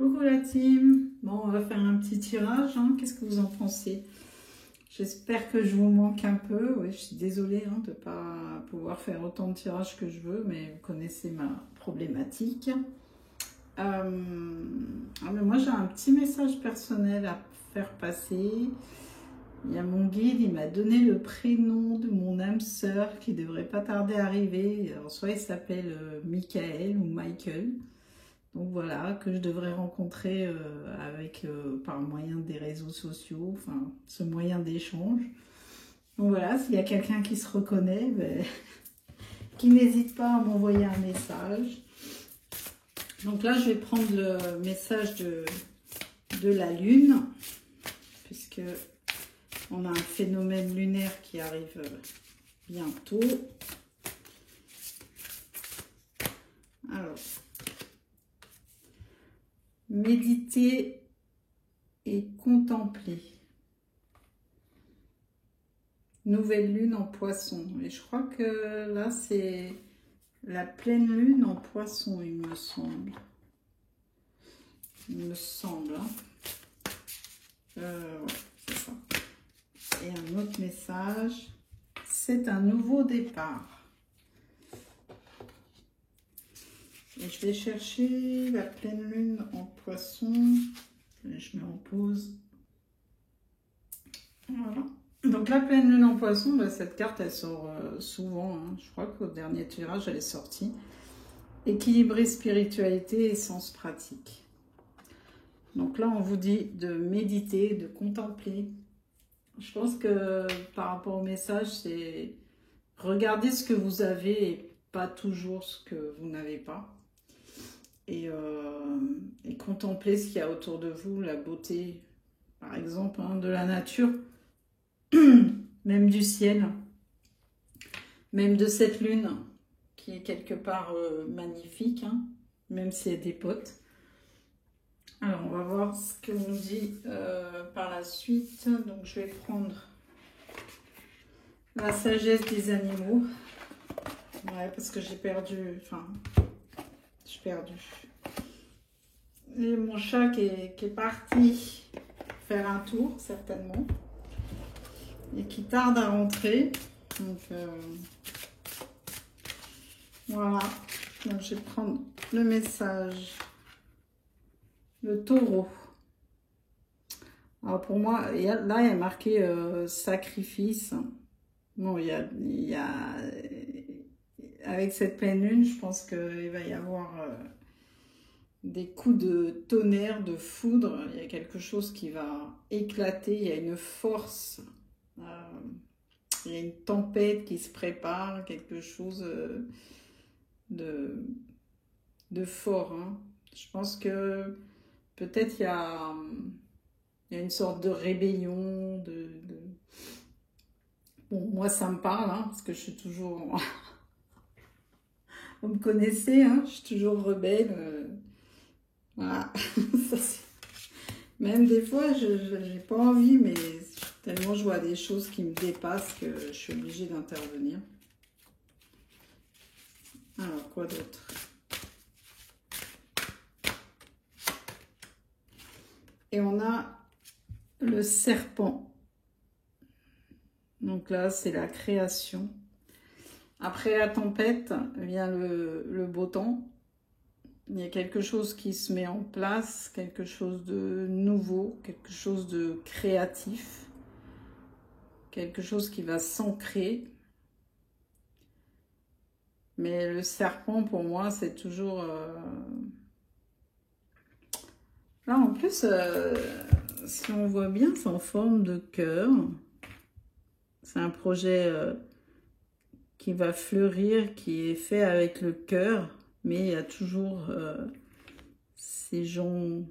Coucou la team. Bon, on va faire un petit tirage, hein. Qu'est-ce que vous en pensez? J'espère que je vous manque un peu. Oui, je suis désolée de ne pas pouvoir faire autant de tirages que je veux, mais vous connaissez ma problématique. Mais moi, j'ai un petit message personnel à faire passer. Il y a mon guide, il m'a donné le prénom de mon âme sœur qui devrait pas tarder à arriver. Alors, soit il s'appelle Michael ou Michael. Donc voilà, que je devrais rencontrer par moyen des réseaux sociaux, enfin ce moyen d'échange. Donc voilà, s'il y a quelqu'un qui se reconnaît, qui n'hésite pas à m'envoyer un message. Donc là, je vais prendre le message de la Lune, puisque on a un phénomène lunaire qui arrive bientôt. Alors, méditer et contempler. Nouvelle lune en poisson. Et je crois que là, c'est la pleine lune en poisson, il me semble. Il me semble. Ouais, c'est ça. Et un autre message. C'est un nouveau départ. Et je vais chercher la pleine lune en poisson. Je mets en pause. Voilà. Donc la pleine lune en poisson, cette carte elle sort souvent. Je crois qu'au dernier tirage elle est sortie. Équilibrer spiritualité et sens pratique. Donc là on vous dit de méditer, de contempler. Je pense que par rapport au message, c'est regarder ce que vous avez et pas toujours ce que vous n'avez pas. Et contempler ce qu'il y a autour de vous, la beauté, par exemple, de la nature, même du ciel, même de cette lune qui est quelque part magnifique, même si elle dépote. Alors, on va voir ce que nous dit par la suite. Donc, je vais prendre la sagesse des animaux. Ouais, parce que j'ai perdu, Et mon chat qui est parti faire un tour, certainement. Et qui tarde à rentrer. Donc, voilà. Donc, je vais prendre le message. Le taureau. Alors, pour moi, là, il y a marqué sacrifice. Bon, il y a... Avec cette pleine lune, je pense qu'il va y avoir des coups de tonnerre, de foudre. Il y a quelque chose qui va éclater. Il y a une force. Il y a une tempête qui se prépare. Quelque chose de fort. Je pense que peut-être il y a une sorte de rébellion. Bon, moi, ça me parle, parce que je suis toujours... Vous me connaissez, je suis toujours rebelle. Voilà. Même des fois, je n'ai pas envie, mais tellement je vois des choses qui me dépassent que je suis obligée d'intervenir. Alors, quoi d'autre? Et on a le serpent. Donc là, c'est la création. Après la tempête vient le beau temps. Il y a quelque chose qui se met en place, quelque chose de nouveau, quelque chose de créatif, quelque chose qui va s'ancrer. Mais le serpent, pour moi, c'est toujours... Là, en plus, si on voit bien, c'est en forme de cœur. C'est un projet qui va fleurir, qui est fait avec le cœur. Mais il y a toujours ces gens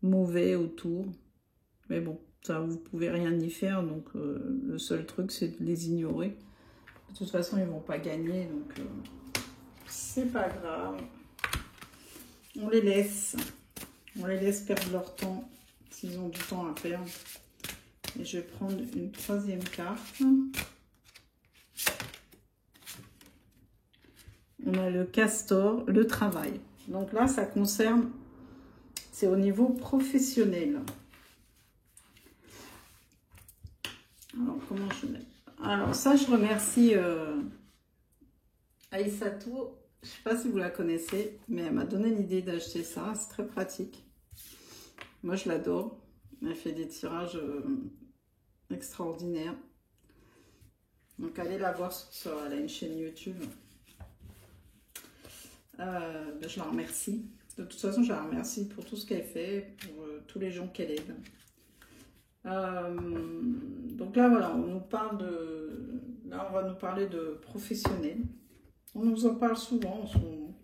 mauvais autour. Mais bon, ça, vous pouvez rien y faire. Donc, le seul truc, c'est de les ignorer. De toute façon, ils vont pas gagner. Donc, c'est pas grave. On les laisse. On les laisse perdre leur temps s'ils ont du temps à perdre. Et je vais prendre une troisième carte. On a le castor, le travail. Donc là, ça concerne C'est au niveau professionnel. Alors, comment je mets? Alors, ça, je remercie Aïssatou. Je ne sais pas si vous la connaissez, mais elle m'a donné l'idée d'acheter ça. C'est très pratique. Moi, je l'adore. Elle fait des tirages extraordinaires. Donc, allez la voir elle a une chaîne YouTube. Je la remercie. De toute façon, je la remercie pour tout ce qu'elle fait, pour tous les gens qu'elle aide. Donc là, voilà, on nous parle de... Là, on va nous parler de professionnels. On nous en parle souvent en ce moment.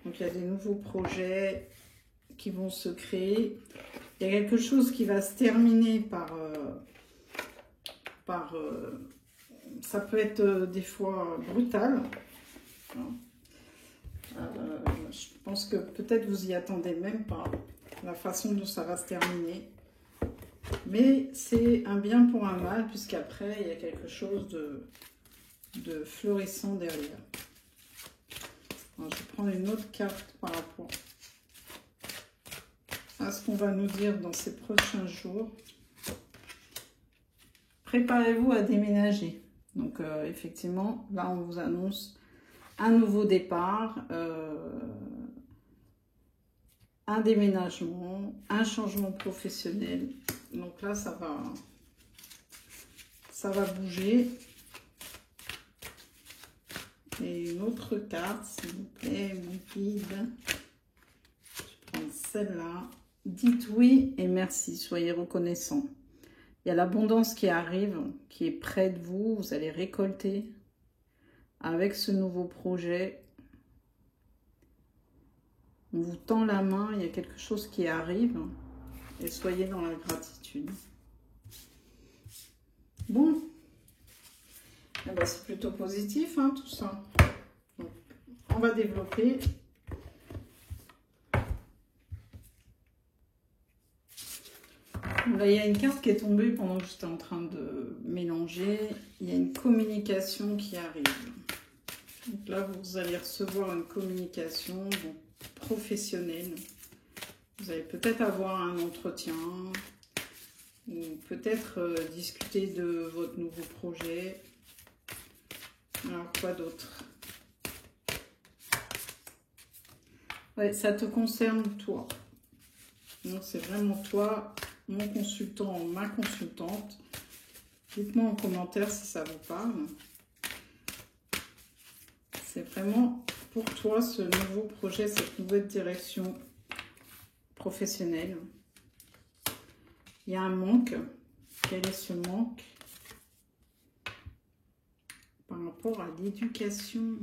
Donc, il y a des nouveaux projets qui vont se créer. Il y a quelque chose qui va se terminer ça peut être des fois brutal. Je pense que peut-être vous y attendez même pas, la façon dont ça va se terminer. Mais c'est un bien pour un mal, puisqu'après, il y a quelque chose de florissant derrière. Alors, je vais prendre une autre carte par rapport à ce qu'on va nous dire dans ces prochains jours. Préparez-vous à déménager. Donc, effectivement, là, on vous annonce un nouveau départ, un déménagement, un changement professionnel. Donc là, ça va bouger. Et une autre carte, s'il vous plaît, mon guide. Je vais prendre celle-là. Dites oui et merci, soyez reconnaissants. Il y a l'abondance qui arrive, qui est près de vous. Vous allez récolter avec ce nouveau projet. On vous tend la main, il y a quelque chose qui arrive. Et soyez dans la gratitude. Bon. Eh ben, c'est plutôt positif, hein, tout ça. Donc, on va développer. Là, il y a une carte qui est tombée pendant que j'étais en train de mélanger. Il y a une communication qui arrive. Donc là, vous allez recevoir une communication professionnelle. Vous allez peut-être avoir un entretien ou peut-être discuter de votre nouveau projet. Alors, quoi d'autre? Ouais, ça te concerne toi. Donc, c'est vraiment toi, mon consultant, ma consultante. Dites-moi en commentaire si ça vous parle. C'est vraiment pour toi ce nouveau projet, cette nouvelle direction professionnelle. Il y a un manque. Quel est ce manque par rapport à l'éducation?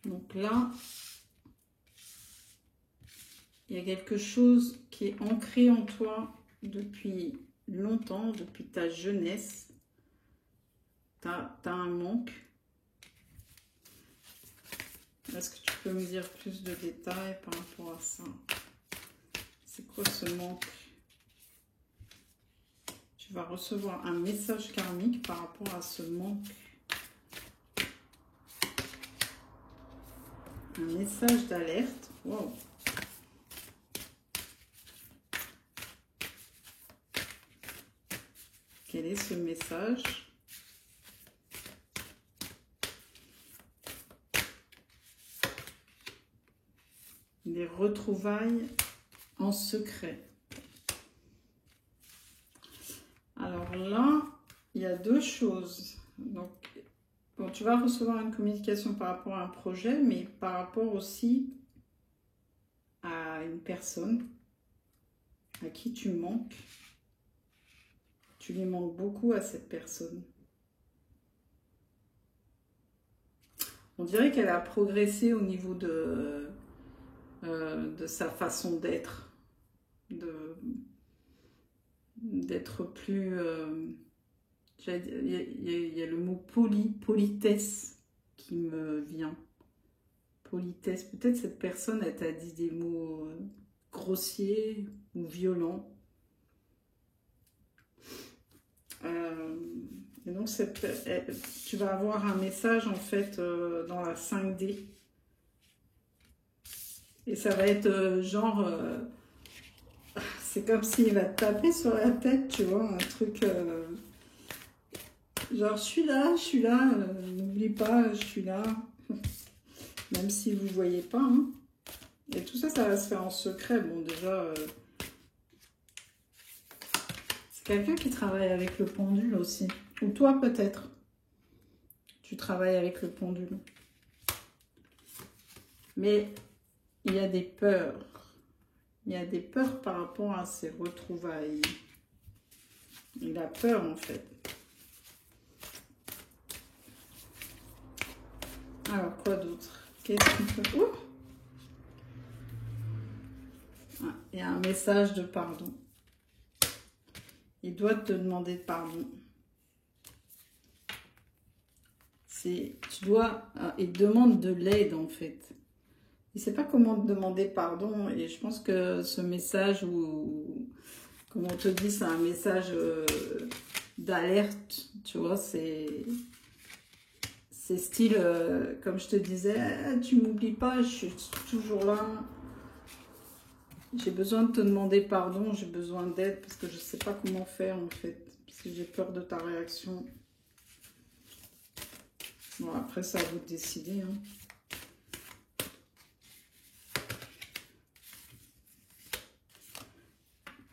Donc là, il y a quelque chose qui est ancré en toi depuis longtemps, depuis ta jeunesse. Tu as un manque. Est-ce que tu peux me dire plus de détails par rapport à ça? C'est quoi ce manque? Tu vas recevoir un message karmique par rapport à ce manque. Un message d'alerte. Wow. Quel est ce message? Des retrouvailles en secret. Alors là, il y a deux choses. Donc, bon, tu vas recevoir une communication par rapport à un projet, mais par rapport aussi à une personne à qui tu manques. Tu lui manques beaucoup à cette personne. On dirait qu'elle a progressé au niveau de sa façon d'être, d'être plus... il y a le mot politesse qui me vient. Politesse. Peut-être cette personne, elle t'a dit des mots grossiers ou violents. Et donc, tu vas avoir un message, en fait, dans la 5D. Et ça va être genre... c'est comme s'il va te taper sur la tête, tu vois, un truc... genre, je suis là, n'oublie pas, je suis là. Même si vous ne voyez pas. Hein. Et tout ça, ça va se faire en secret. Bon, déjà... c'est quelqu'un qui travaille avec le pendule aussi. Ou toi, peut-être. Tu travailles avec le pendule. Mais il y a des peurs. Il y a des peurs par rapport à ces retrouvailles. Il a peur, en fait. Alors, quoi d'autre? Qu'est-ce qu'il peut... Oh, ah, il y a un message de pardon. Il doit te demander pardon. Tu dois... il demande de l'aide, en fait. Il ne sait pas comment te demander pardon. Et je pense que ce message, ou comme on te dit, c'est un message d'alerte. Tu vois, c'est style, comme je te disais, tu m'oublies pas, je suis toujours là. J'ai besoin de te demander pardon, j'ai besoin d'aide parce que je ne sais pas comment faire, en fait. Parce que j'ai peur de ta réaction. Bon, après, c'est à vous de décider. Hein.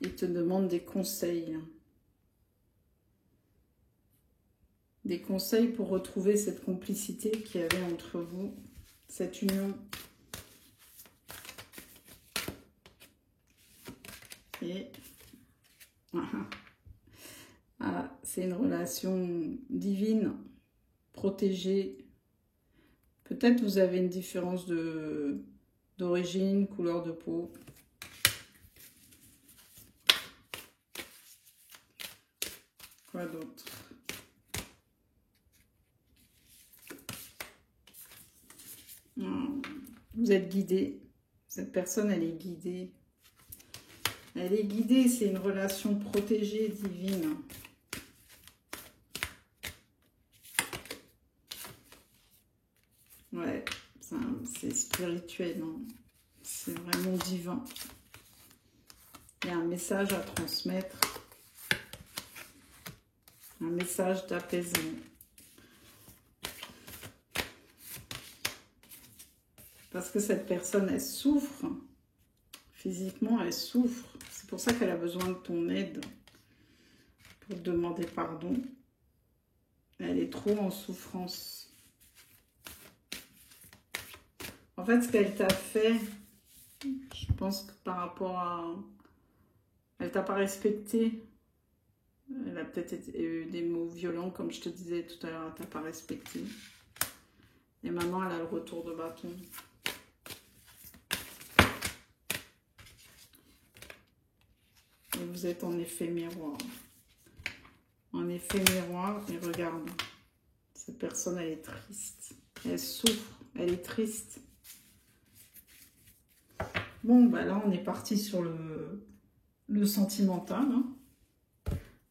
Il te demande des conseils. Des conseils pour retrouver cette complicité qu'il y avait entre vous, cette union. Et ah, c'est une relation divine, protégée. Peut-être vous avez une différence d'origine, couleur de peau. Quoi d'autre? Vous êtes guidé. Cette personne, elle est guidée. Elle est guidée, c'est une relation protégée, divine. Ouais, c'est spirituel. Hein. C'est vraiment divin. Il y a un message à transmettre. Un message d'apaisement. Parce que cette personne, elle souffre. Physiquement, elle souffre. C'est pour ça qu'elle a besoin de ton aide. Pour te demander pardon. Elle est trop en souffrance. En fait, ce qu'elle t'a fait, je pense que par rapport à... Elle t'a pas respecté. Elle a peut-être eu des mots violents, comme je te disais tout à l'heure, elle t'a pas respecté. Et maintenant, elle a le retour de bâton. Et vous êtes en effet miroir. En effet miroir, et regarde, cette personne, elle est triste. Elle souffre, elle est triste. Bon, bah là, on est parti sur le sentimental. Hein.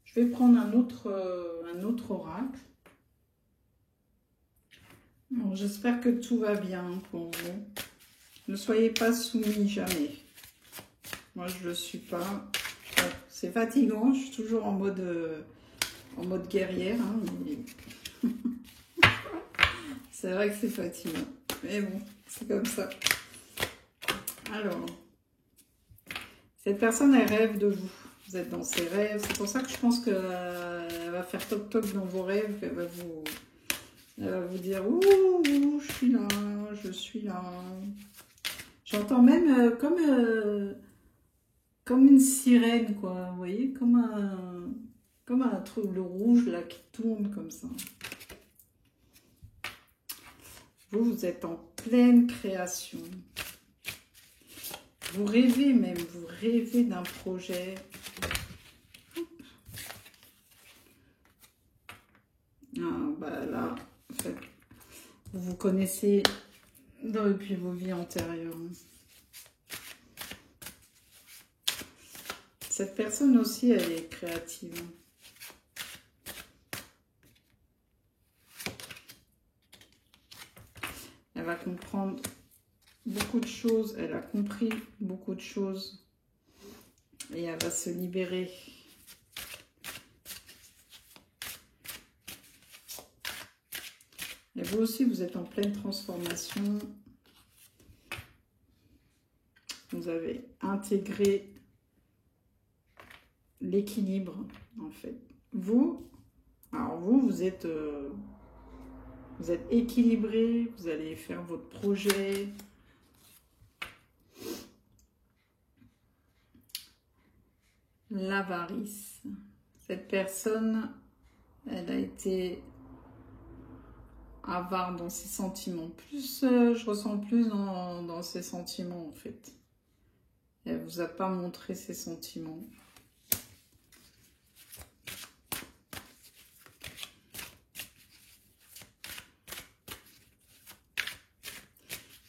Je vais prendre un autre oracle. Bon, j'espère que tout va bien pour vous. Ne soyez pas soumis, jamais. Moi, je ne le suis pas. C'est fatigant, je suis toujours en mode guerrière. Hein, mais... c'est vrai que c'est fatigant. Mais bon, c'est comme ça. Alors, cette personne, elle rêve de vous. Vous êtes dans ses rêves. C'est pour ça que je pense qu'elle va faire toc-toc dans vos rêves. Elle va vous dire « Ouh, je suis là, je suis là ». J'entends même comme une sirène, quoi. Vous voyez, comme un truc, le rouge, là, qui tourne comme ça. Vous êtes en pleine création. Vous rêvez même, vous rêvez d'un projet. Ah, bah là, en fait, vous vous connaissez depuis vos vies antérieures. Cette personne aussi, elle est créative. Elle va comprendre beaucoup de choses, elle a compris beaucoup de choses et elle va se libérer. Et vous aussi, vous êtes en pleine transformation. Vous avez intégré l'équilibre, en fait. Alors vous êtes équilibré, vous allez faire votre projet. L'avarice. Cette personne, elle a été avare dans ses sentiments. Plus, je ressens plus dans ses sentiments, en fait. Elle vous a pas montré ses sentiments.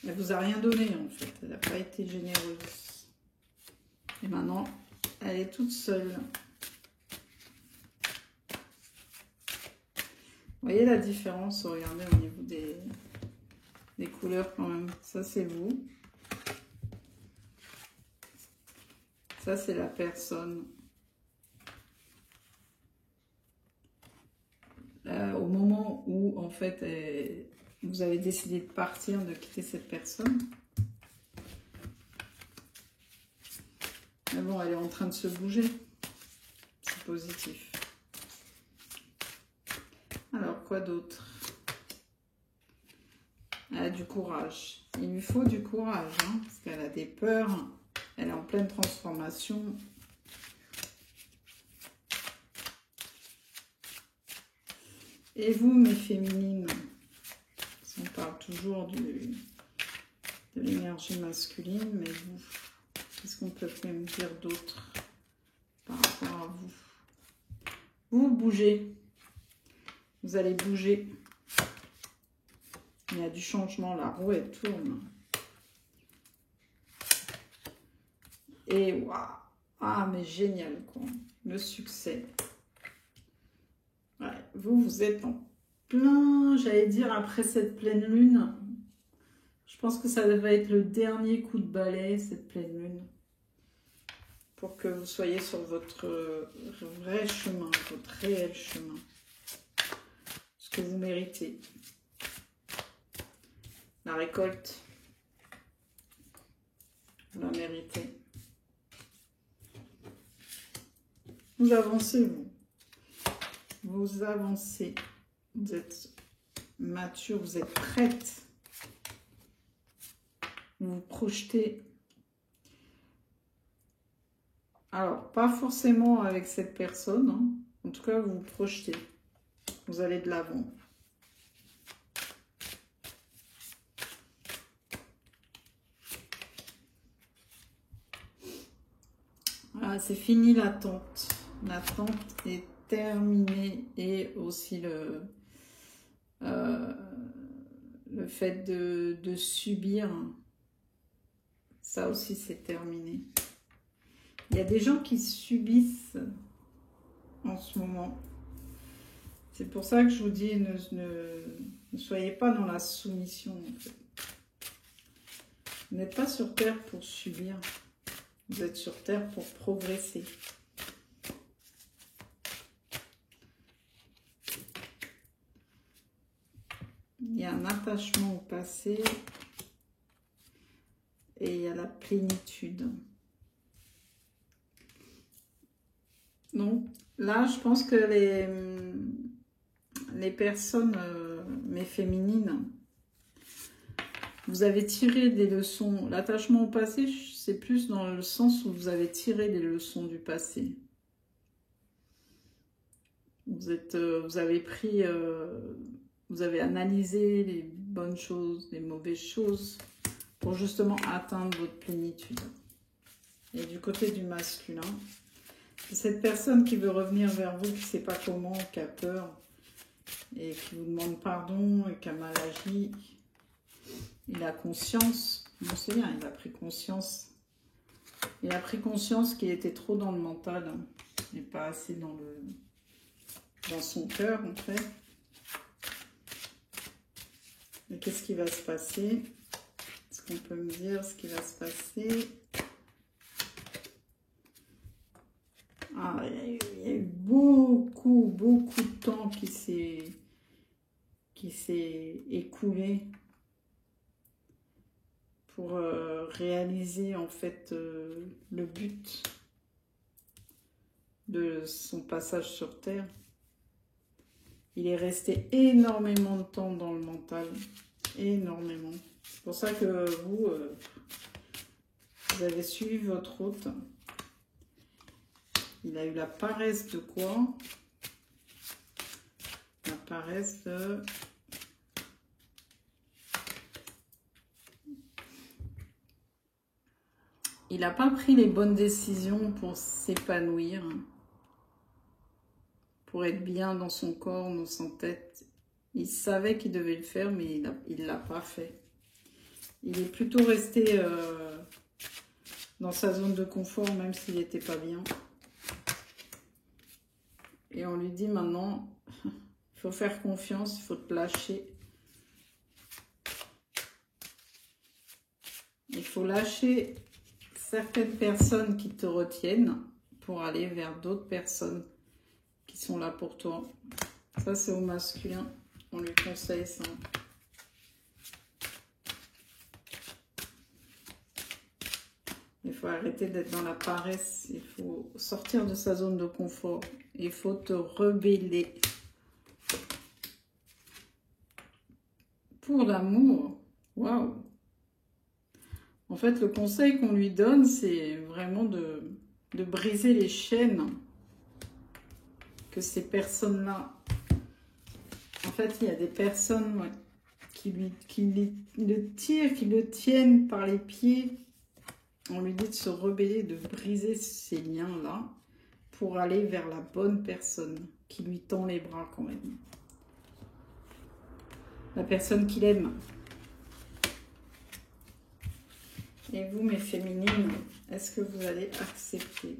Elle vous a rien donné, en fait. Elle n'a pas été généreuse. Et maintenant, elle est toute seule. Vous voyez la différence? Regardez au niveau des couleurs quand même. Ça, c'est vous. Ça, c'est la personne. Au moment où, en fait, vous avez décidé de partir, de quitter cette personne. Mais bon, elle est en train de se bouger. C'est positif. Alors, quoi d'autre? Elle a du courage. Il lui faut du courage, hein, parce qu'elle a des peurs. Elle est en pleine transformation. Et vous, mes féminines, on parle toujours de l'énergie masculine, mais vous, qu'est-ce qu'on peut même dire d'autre par rapport à vous? Vous bougez. Vous allez bouger. Il y a du changement, la roue elle tourne. Et waouh! Ah mais génial quoi. Le succès. Ouais, vous êtes en plein, j'allais dire après cette pleine lune. Je pense que ça va être le dernier coup de balai, cette pleine lune. Pour que vous soyez sur votre vrai chemin, votre réel chemin. Ce que vous méritez. La récolte, vous la méritez. Vous avancez, vous. Vous avancez. Vous êtes mature, vous êtes prête. Vous vous projetez. Alors, pas forcément avec cette personne. Hein. En tout cas, vous vous projetez. Vous allez de l'avant. Voilà, c'est fini l'attente. L'attente est terminée et aussi le fait de subir, ça aussi c'est terminé. Il y a des gens qui subissent en ce moment. C'est pour ça que je vous dis, ne soyez pas dans la soumission. En fait. Vous n'êtes pas sur Terre pour subir. Vous êtes sur Terre pour progresser. Il y a un attachement au passé et il y a la plénitude. Donc là, je pense que les personnes, mes féminines, vous avez tiré des leçons. L'attachement au passé, c'est plus dans le sens où vous avez tiré des leçons du passé. Vous avez pris, vous avez analysé les bonnes choses, les mauvaises choses, pour justement atteindre votre plénitude. Et du côté du masculin, c'est cette personne qui veut revenir vers vous, qui ne sait pas comment, qui a peur, et qui vous demande pardon, et qui a mal agi. Il a conscience, non c'est bien, il a pris conscience. Il a pris conscience qu'il était trop dans le mental, hein, et pas assez dans son cœur en fait. Mais qu'est-ce qui va se passer? Parce qu'on peut me dire ce qui va se passer? Ah, il y a eu beaucoup de temps qui s'est écoulé pour réaliser en fait le but de son passage sur Terre. Il est resté énormément de temps dans le mental, énormément. C'est pour ça que vous avez suivi votre route. Il a eu la paresse de quoi? La paresse de... Il n'a pas pris les bonnes décisions pour s'épanouir, pour être bien dans son corps, dans son tête. Il savait qu'il devait le faire, mais il ne l'a pas fait. Il est plutôt resté dans sa zone de confort, même s'il n'était pas bien. Et on lui dit maintenant, il faut faire confiance, il faut te lâcher. Il faut lâcher certaines personnes qui te retiennent pour aller vers d'autres personnes qui sont là pour toi. Ça, c'est au masculin. On lui conseille ça. Il faut arrêter d'être dans la paresse. Il faut sortir de sa zone de confort. Il faut te rebeller. Pour l'amour, waouh! En fait, le conseil qu'on lui donne, c'est vraiment de briser les chaînes que ces personnes-là... En fait, il y a des personnes qui le tirent, qui le tiennent par les pieds. On lui dit de se rebeller, de briser ces liens-là pour aller vers la bonne personne qui lui tend les bras quand même. La personne qu'il aime. Et vous, mes féminines, est-ce que vous allez accepter?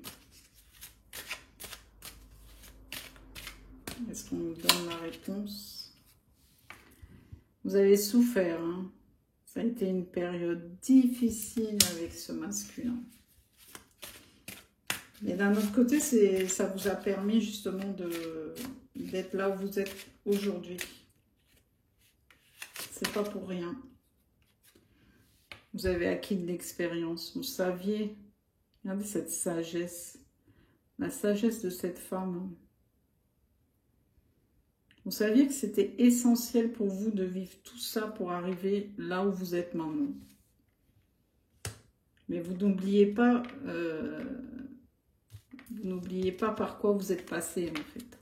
Est-ce qu'on nous donne la réponse? Vous avez souffert, hein? Ça a été une période difficile avec ce masculin. Mais d'un autre côté, ça vous a permis justement d'être là où vous êtes aujourd'hui. C'est pas pour rien. Vous avez acquis de l'expérience. Vous saviez, regardez cette sagesse. La sagesse de cette femme. Vous saviez que c'était essentiel pour vous de vivre tout ça pour arriver là où vous êtes maintenant. Mais vous n'oubliez pas, par quoi vous êtes passé en fait.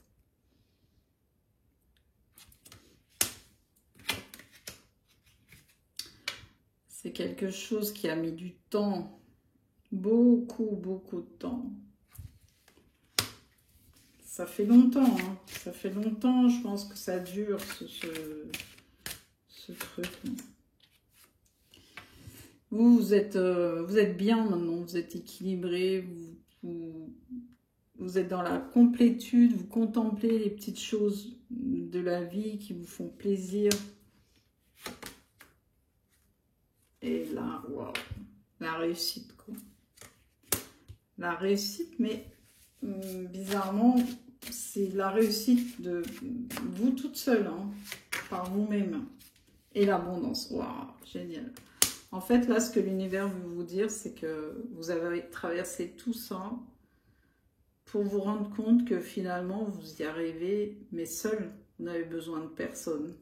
C'est quelque chose qui a mis du temps, beaucoup de temps. Ça fait longtemps, hein. Ça fait longtemps, je pense que ça dure, ce truc. Vous êtes bien maintenant, vous êtes équilibré, vous êtes dans la complétude, vous contemplez les petites choses de la vie qui vous font plaisir. Et là, waouh, la réussite, quoi. La réussite, mais bizarrement, c'est la réussite de vous toute seule, hein, par vous-même. Et l'abondance, waouh, génial. En fait, là, ce que l'univers veut vous dire, c'est que vous avez traversé tout ça pour vous rendre compte que finalement, vous y arrivez, mais seul. Vous n'avez besoin de personne.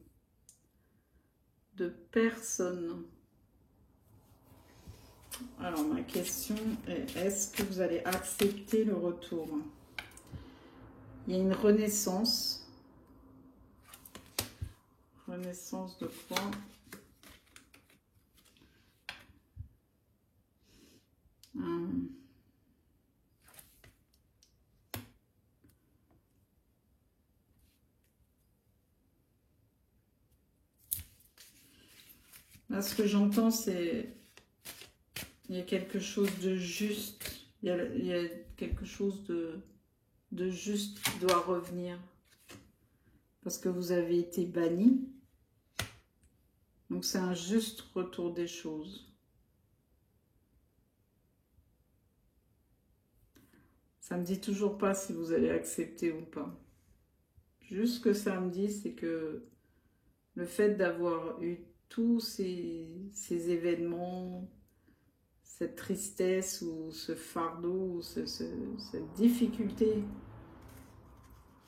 De personne. Alors, ma question est, est-ce que vous allez accepter le retour? Il y a une renaissance. Renaissance de quoi? Là, ce que j'entends, c'est... Il y a quelque chose de juste. Il y a quelque chose de juste qui doit revenir. Parce que vous avez été banni. Donc, c'est un juste retour des choses. Ça me dit toujours pas si vous allez accepter ou pas. Juste ce que ça me dit, c'est que le fait d'avoir eu tous ces événements, cette tristesse ou ce fardeau, ou cette difficulté,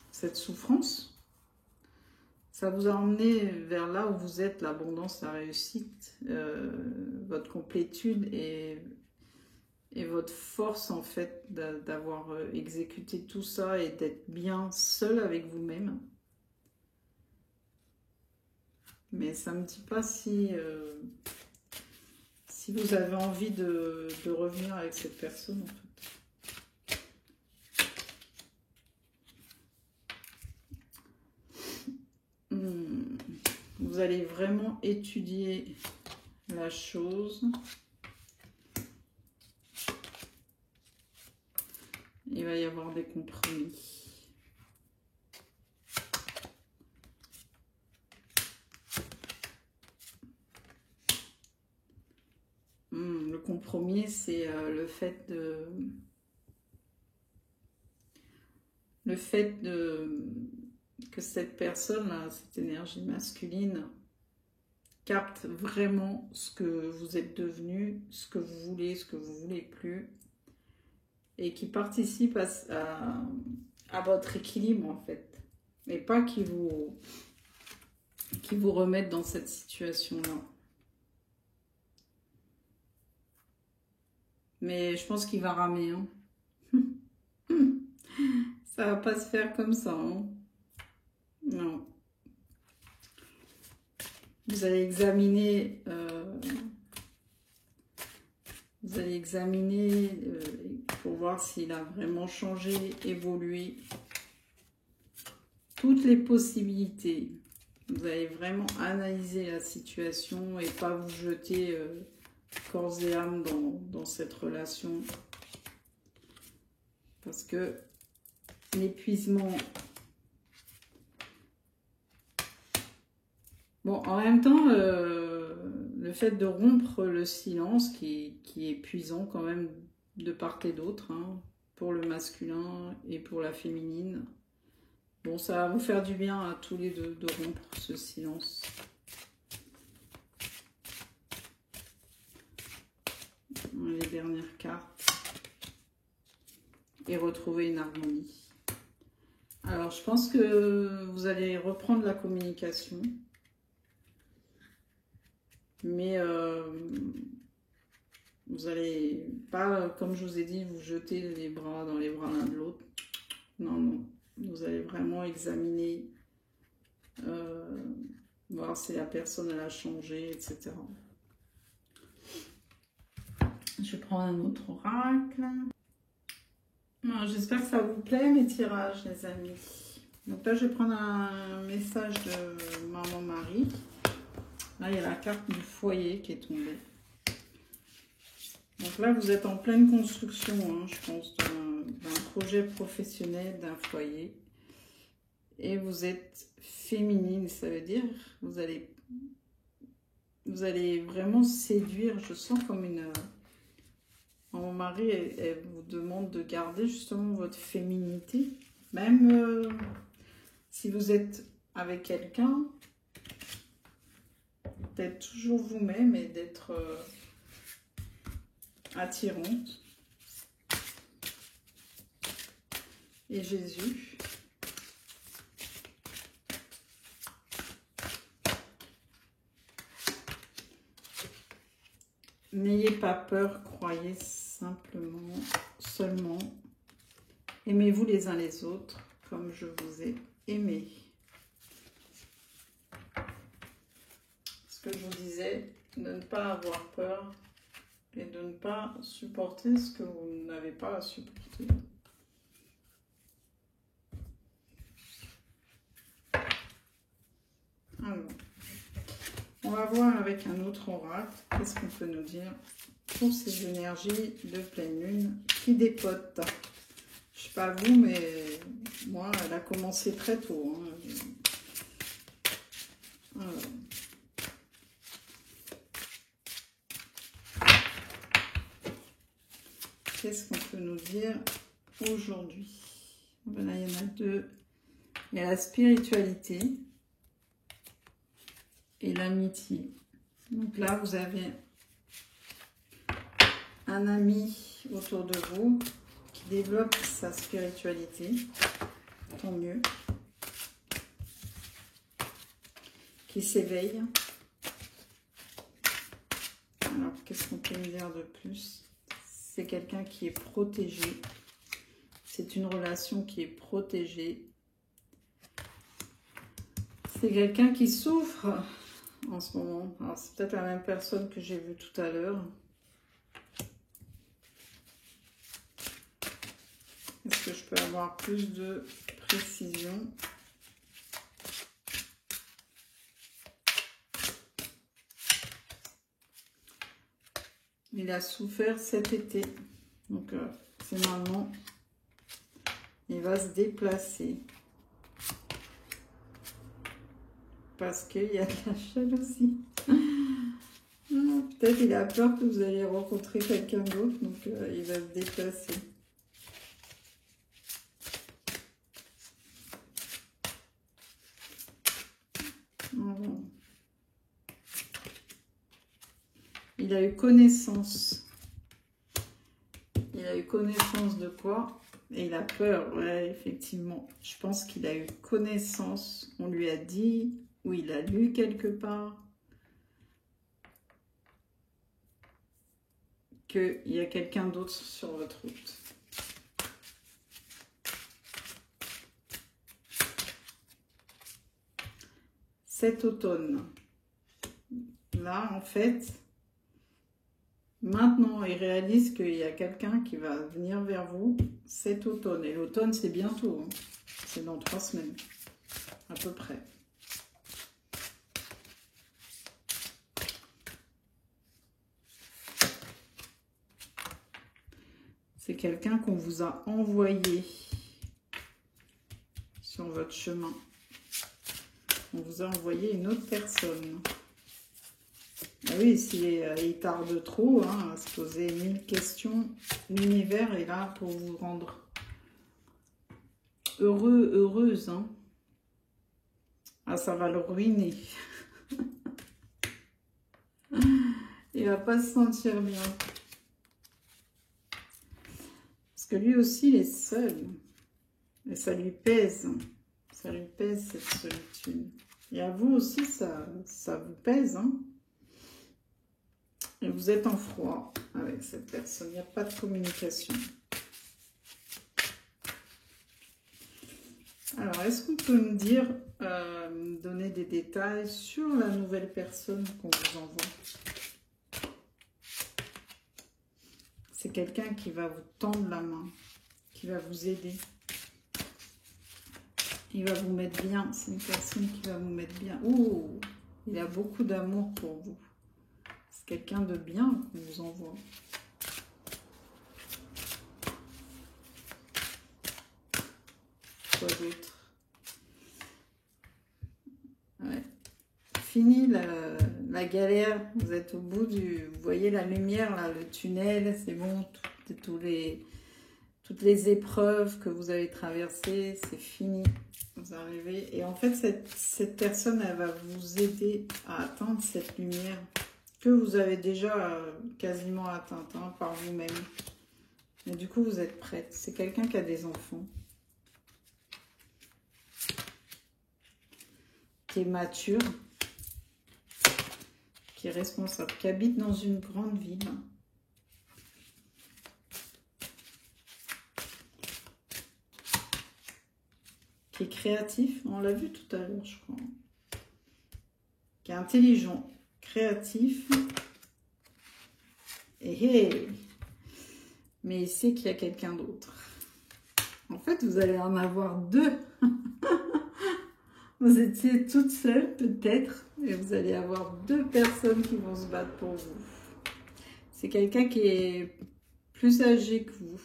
cette souffrance, ça vous a emmené vers là où vous êtes, l'abondance, la réussite, votre complétude et votre force en fait d'avoir exécuté tout ça et d'être bien seul avec vous-même. Mais ça ne me dit pas si vous avez envie de revenir avec cette personne en fait. Vous allez vraiment étudier la chose. Il va y avoir des compromis. Le compromis, c'est le fait que cette personne-là, cette énergie masculine, capte vraiment ce que vous êtes devenu, ce que vous voulez, ce que vous voulez plus, et qui participe à votre équilibre en fait, mais pas qui vous remette dans cette situation-là. Mais je pense qu'il va ramer. Hein. Ça va pas se faire comme ça. Hein. Non. Vous allez examiner... pour voir s'il a vraiment changé, évolué. Toutes les possibilités. Vous allez vraiment analyser la situation et pas vous jeter corps et âme dans cette relation. Parce que l'épuisement... Bon, en même temps, le fait de rompre le silence qui est épuisant quand même de part et d'autre, hein, pour le masculin et pour la féminine. Bon, ça va vous faire du bien à tous les deux de rompre ce silence. Les dernières cartes. Et retrouver une harmonie. Alors, je pense que vous allez reprendre la communication. Mais vous allez pas, comme je vous ai dit, vous jeter les bras dans les bras l'un de l'autre. Non, non. Vous allez vraiment examiner, voir si la personne elle a changé, etc. Je prends un autre oracle. J'espère que ça vous plaît mes tirages, les amis. Donc là, je vais prendre un message de Maman Marie. Là, il y a la carte du foyer qui est tombée. Donc là, vous êtes en pleine construction, hein, je pense, d'un projet professionnel, d'un foyer. Et vous êtes féminine, ça veut dire vous allez vraiment séduire. Je sens comme une... Mon mari, elle vous demande de garder justement votre féminité. Même si vous êtes avec quelqu'un, d'être toujours vous-même et d'être attirante. Et Jésus. N'ayez pas peur, croyez simplement, seulement. Aimez-vous les uns les autres comme je vous ai aimé. Ce que je vous disais, de ne pas avoir peur et de ne pas supporter ce que vous n'avez pas à supporter. Alors, on va voir avec un autre oracle, qu'est-ce qu'on peut nous dire pour ces énergies de pleine lune qui dépotent. Je sais pas vous, mais moi, elle a commencé très tôt. Hein. Alors. Qu'est-ce qu'on peut nous dire aujourd'hui. Voilà, il y en a deux. Il y a la spiritualité et l'amitié. Donc là, vous avez un ami autour de vous qui développe sa spiritualité. Tant mieux. Qui s'éveille. Alors, qu'est-ce qu'on peut me dire de plus? C'est quelqu'un qui est protégé. C'est une relation qui est protégée. C'est quelqu'un qui souffre en ce moment. Alors, c'est peut-être la même personne que j'ai vue tout à l'heure. Est-ce que je peux avoir plus de précision? Il a souffert cet été. Donc, c'est maintenant. Il va se déplacer. Parce qu'il y a de la jalousie. Peut-être il a peur que vous allez rencontrer quelqu'un d'autre. Donc, il va se déplacer. Il a eu connaissance. Il a eu connaissance de quoi? Et il a peur, ouais, effectivement. Je pense qu'il a eu connaissance. On lui a dit, ou il a lu quelque part, qu'il y a quelqu'un d'autre sur votre route. Cet automne. Là, en fait, maintenant, il réalise qu'il y a quelqu'un qui va venir vers vous cet automne. Et l'automne, c'est bientôt. Hein. C'est dans 3 semaines, à peu près. C'est quelqu'un qu'on vous a envoyé sur votre chemin. On vous a envoyé une autre personne. Ah oui, s'il tarde trop hein, à se poser 1000 questions, l'univers est là pour vous rendre heureux, heureuse. Hein. Ah, ça va le ruiner. Il va pas se sentir bien. Parce que lui aussi, il est seul. Et ça lui pèse. Ça lui pèse, cette solitude. Et à vous aussi, ça vous pèse. Hein. Et vous êtes en froid avec cette personne. Il n'y a pas de communication. Alors, est-ce qu'on peut me dire, me donner des détails sur la nouvelle personne qu'on vous envoie? C'est quelqu'un qui va vous tendre la main, qui va vous aider. Il va vous mettre bien. C'est une personne qui va vous mettre bien. Ouh, il a beaucoup d'amour pour vous. C'est quelqu'un de bien qu'on vous envoie. Quoi d'autre? Ouais. Fini la galère. Vous êtes au bout du... Vous voyez la lumière, là, le tunnel. C'est bon. Toutes les épreuves que vous avez traversées, c'est fini. Vous arrivez. Et en fait, cette personne, elle va vous aider à atteindre cette lumière que vous avez déjà quasiment atteinte hein, par vous-même. Et du coup, vous êtes prête. C'est quelqu'un qui a des enfants. Qui est mature. Qui est responsable. Qui habite dans une grande ville. Qui est créatif. On l'a vu tout à l'heure, je crois. Qui est intelligent. Créatif. Et mais il sait qu'il y a quelqu'un d'autre. En fait, vous allez en avoir deux. Vous étiez toute seule, peut-être, et vous allez avoir deux personnes qui vont se battre pour vous. C'est quelqu'un qui est plus âgé que vous.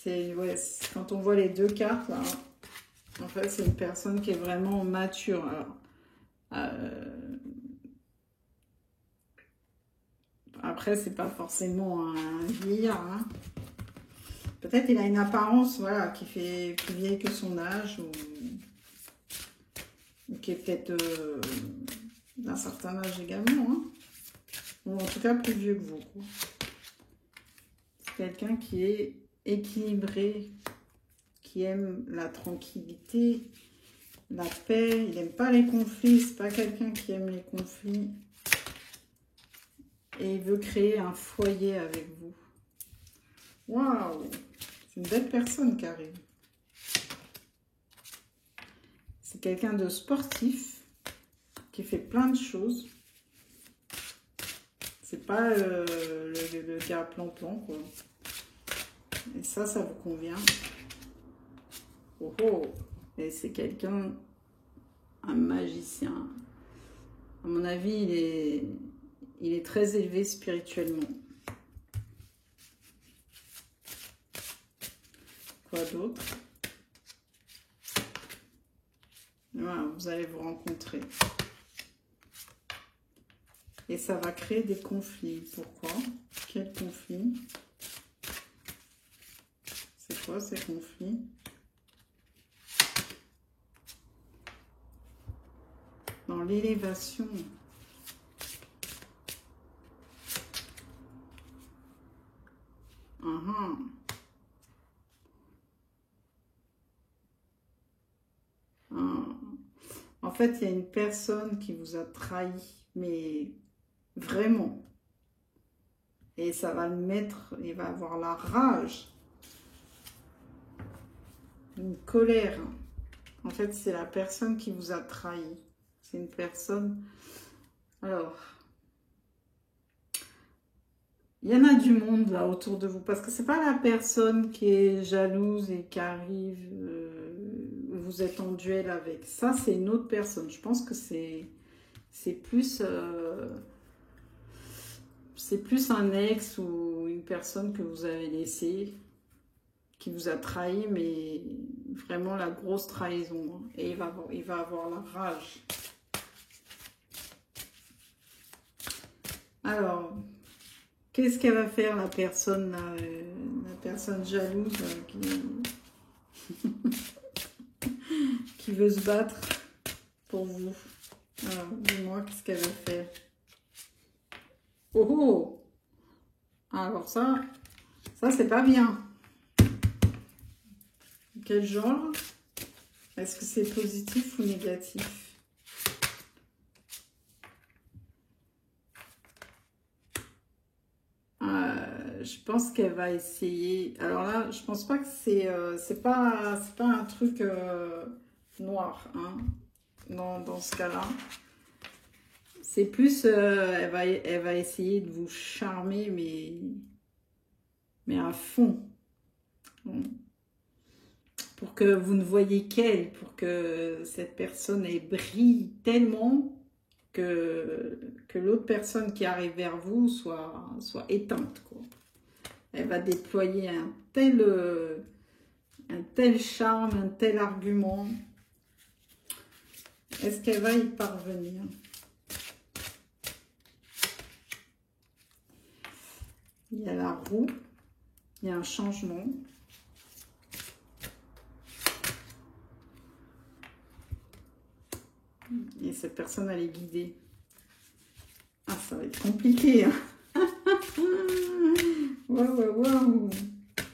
Ouais, quand on voit les deux cartes, là, en fait, c'est une personne qui est vraiment mature. Alors, après, c'est pas forcément un vieillard. Hein. Peut-être il a une apparence, voilà, qui fait plus vieille que son âge, ou qui est peut-être d'un certain âge également. Hein. Ou en tout cas plus vieux que vous. C'est quelqu'un qui est équilibré, qui aime la tranquillité, la paix. Il n'aime pas les conflits, c'est pas quelqu'un qui aime les conflits. Et il veut créer un foyer avec vous. Waouh! C'est une belle personne qui arrive. C'est quelqu'un de sportif, qui fait plein de choses. C'est pas le gars plan-plan, quoi. Et ça vous convient. Oh oh! Et c'est quelqu'un, un magicien. À mon avis, il est très élevé spirituellement. Quoi d'autre? Voilà, vous allez vous rencontrer. Et ça va créer des conflits. Pourquoi? Quel conflit? C'est quoi ces conflits? Dans l'élévation. En fait, il y a une personne qui vous a trahi, mais vraiment. Et ça va le mettre, il va avoir la rage, une colère. En fait, c'est la personne qui vous a trahi. C'est une personne... Alors, il y en a du monde là autour de vous, parce que c'est pas la personne qui est jalouse et qui arrive, où vous êtes en duel avec. Ça, c'est une autre personne. Je pense que c'est plus un ex ou une personne que vous avez laissée, qui vous a trahi, mais vraiment la grosse trahison. Hein. Et il va avoir la rage. Alors, qu'est-ce qu'elle va faire la personne là, la personne jalouse qui veut se battre pour vous? Alors, dis-moi, qu'est-ce qu'elle va faire? Oh oh! Alors ça c'est pas bien. Quel genre? Est-ce que c'est positif ou négatif? Je pense qu'elle va essayer. Alors là, je pense pas que c'est pas un truc noir, hein, dans ce cas-là. C'est plus, elle va essayer de vous charmer, mais à fond. Bon. Pour que vous ne voyez qu'elle, pour que cette personne elle brille tellement que l'autre personne qui arrive vers vous soit éteinte, quoi. Elle va déployer un tel charme, un tel argument. Est-ce qu'elle va y parvenir? Il y a la roue, il y a un changement. Et cette personne, elle est guidée. Ah, ça va être compliqué, hein. Waouh.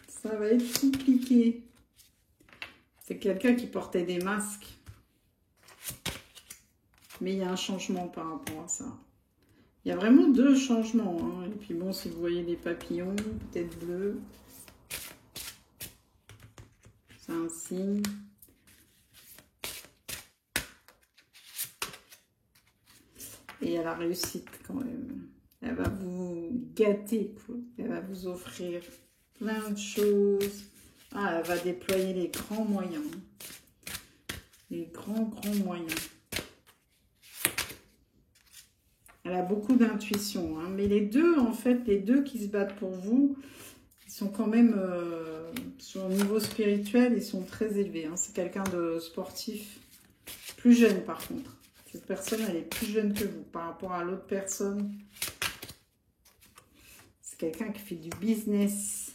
Ça va être compliqué. C'est quelqu'un qui portait des masques. Mais il y a un changement par rapport à ça. Il y a vraiment deux changements. Hein. Et puis bon, si vous voyez des papillons, peut-être bleus. C'est un signe. Et il y a la réussite quand même. Elle va vous gâter, quoi. Elle va vous offrir plein de choses. Ah, elle va déployer les grands moyens. Les grands moyens. Elle a beaucoup d'intuition. Hein. Mais les deux, en fait, les deux qui se battent pour vous, ils sont quand même, sur le niveau spirituel, ils sont très élevés. Hein. C'est quelqu'un de sportif, plus jeune par contre. Cette personne, elle est plus jeune que vous par rapport à l'autre personne. quelqu'un qui fait du business.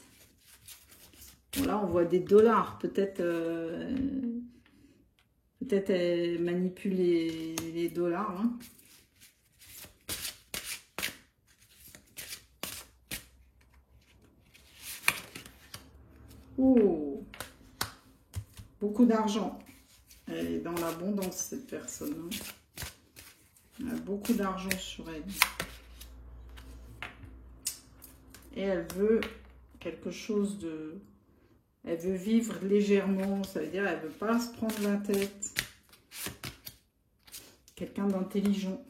Bon, là, on voit des dollars. Peut-être elle manipule les dollars. Hein. Oh, beaucoup d'argent. Elle est dans l'abondance, cette personne. Hein. Elle a beaucoup d'argent sur elle. Et elle veut quelque chose de... Elle veut vivre légèrement, ça veut dire elle ne veut pas se prendre la tête. Quelqu'un d'intelligent.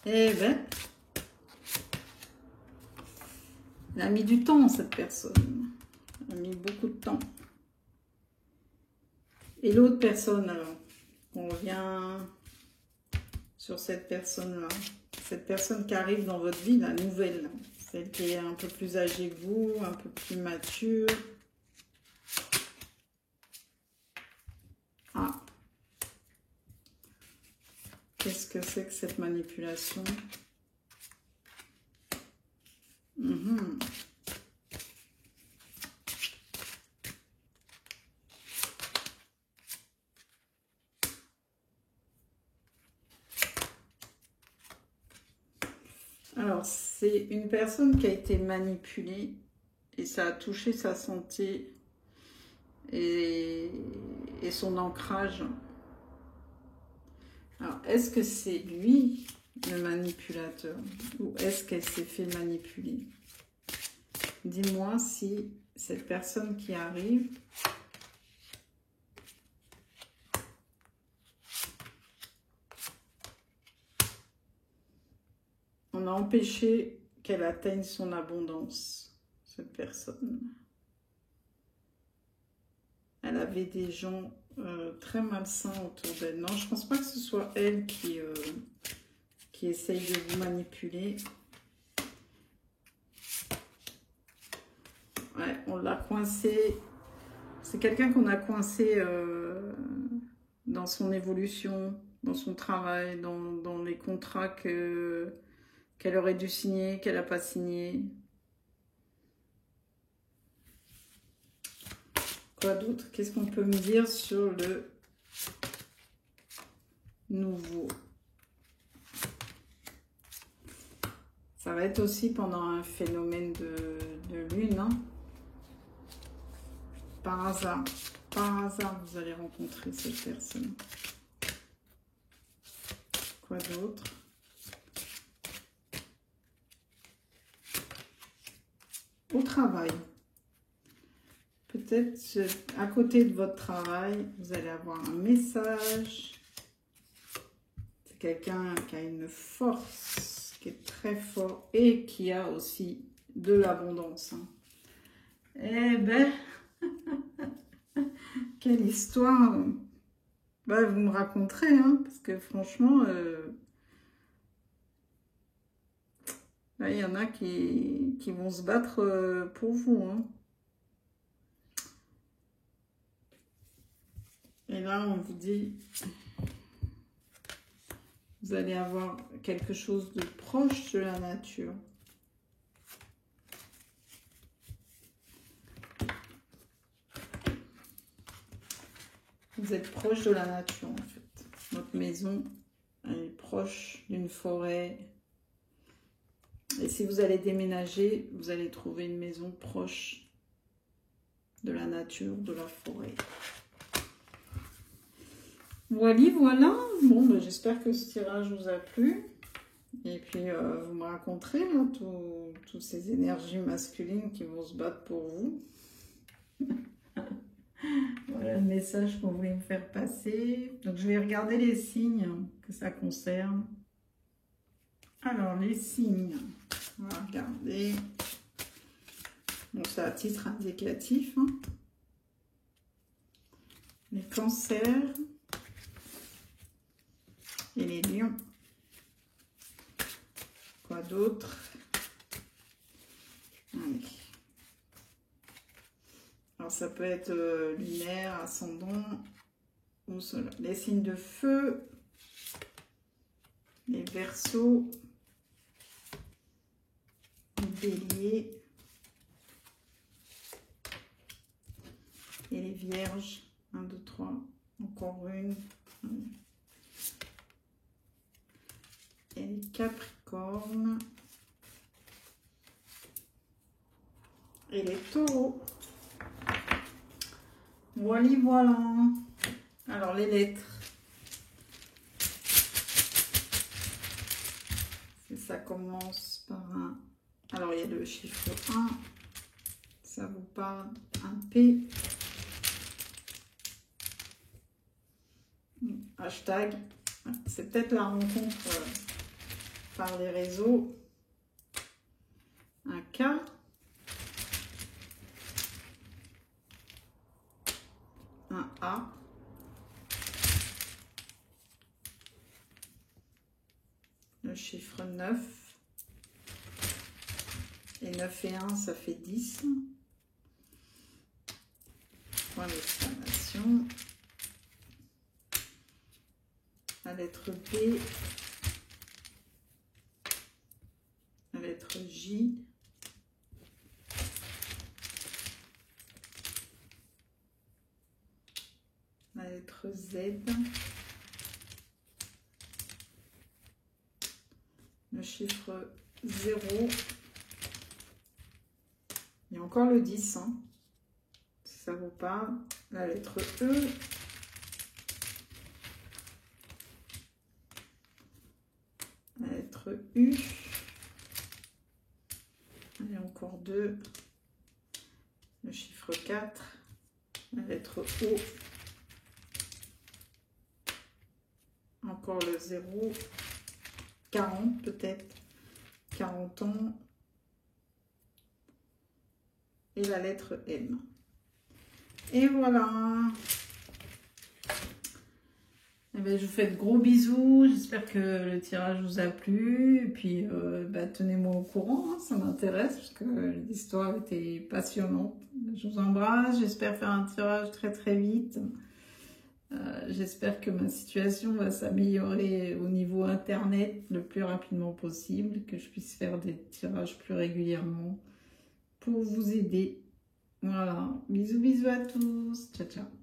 Eh ben, elle a mis du temps, cette personne. Elle a mis beaucoup de temps. Et l'autre personne, alors, on revient sur cette personne-là. Cette personne qui arrive dans votre vie, la nouvelle. Celle qui est un peu plus âgée que vous, un peu plus mature. Ah. Qu'est-ce que c'est que cette manipulation? Alors, c'est une personne qui a été manipulée et ça a touché sa santé et son ancrage. Alors, est-ce que c'est lui le manipulateur ou est-ce qu'elle s'est fait manipuler? Dis-moi si cette personne qui arrive on a empêché qu'elle atteigne son abondance, cette personne. Elle avait des gens très malsains autour d'elle. Non, je ne pense pas que ce soit elle qui essaye de vous manipuler. Ouais, on l'a coincé. C'est quelqu'un qu'on a coincé dans son évolution, dans son travail, dans les contrats qu'elle aurait dû signer, qu'elle n'a pas signé. Quoi d'autre? Qu'est-ce qu'on peut me dire sur le nouveau? Ça va être aussi pendant un phénomène de lune. Hein. Par hasard, vous allez rencontrer cette personne. Quoi d'autre? Au travail. Peut-être à côté de votre travail, vous allez avoir un message. C'est quelqu'un qui a une force, qui est très fort et qui a aussi de l'abondance. Hein. Eh ben, quelle histoire! Bah, vous me raconterez, hein, parce que franchement, là, il y en a qui vont se battre pour vous. Hein. Et là, on vous dit, vous allez avoir quelque chose de proche de la nature. Vous êtes proche de la nature, en fait. Votre maison, elle est proche d'une forêt. Et si vous allez déménager, vous allez trouver une maison proche de la nature, de la forêt. Voilà. Bon, ben, j'espère que ce tirage vous a plu. Et puis, vous me raconterez hein, toutes ces énergies masculines qui vont se battre pour vous. Voilà le message qu'on voulait me faire passer. Donc, je vais regarder les signes que ça concerne. Alors, les signes. On va regarder. Bon, c'est à titre indicatif. Hein. Les cancers. Et les lions. Quoi d'autre? Allez. Alors, ça peut être lunaire, ascendant ou solaire. Les signes de feu, les Verseaux, les Béliers et les Vierges. 1, 2, 3, encore une. Et les Capricornes et les Taureaux. Voilà, voilà. Alors les lettres. Ça commence par un. Alors il y a le chiffre 1. Ça vous parle. Un P. Hashtag. C'est peut-être la rencontre par les réseaux. Un K. Un A. Le chiffre 9. Et 9 et 1, ça fait 10. Point d'exclamation. La lettre B. La lettre J. La lettre Z. Le chiffre 0. Il y a encore le 10, hein, si ça vous parle. La lettre E. La lettre U. Il y a encore 2. Le chiffre 4. La lettre O. Encore le 0. 40 peut-être. 40 ans. Et la lettre M. Et voilà. Eh bien, je vous fais de gros bisous. J'espère que le tirage vous a plu. Et puis, tenez-moi au courant. Hein, ça m'intéresse parce que l'histoire était passionnante. Je vous embrasse. J'espère faire un tirage très très vite. J'espère que ma situation va s'améliorer au niveau internet le plus rapidement possible. Que je puisse faire des tirages plus régulièrement pour vous aider. Voilà. Bisous, bisous à tous. Ciao, ciao.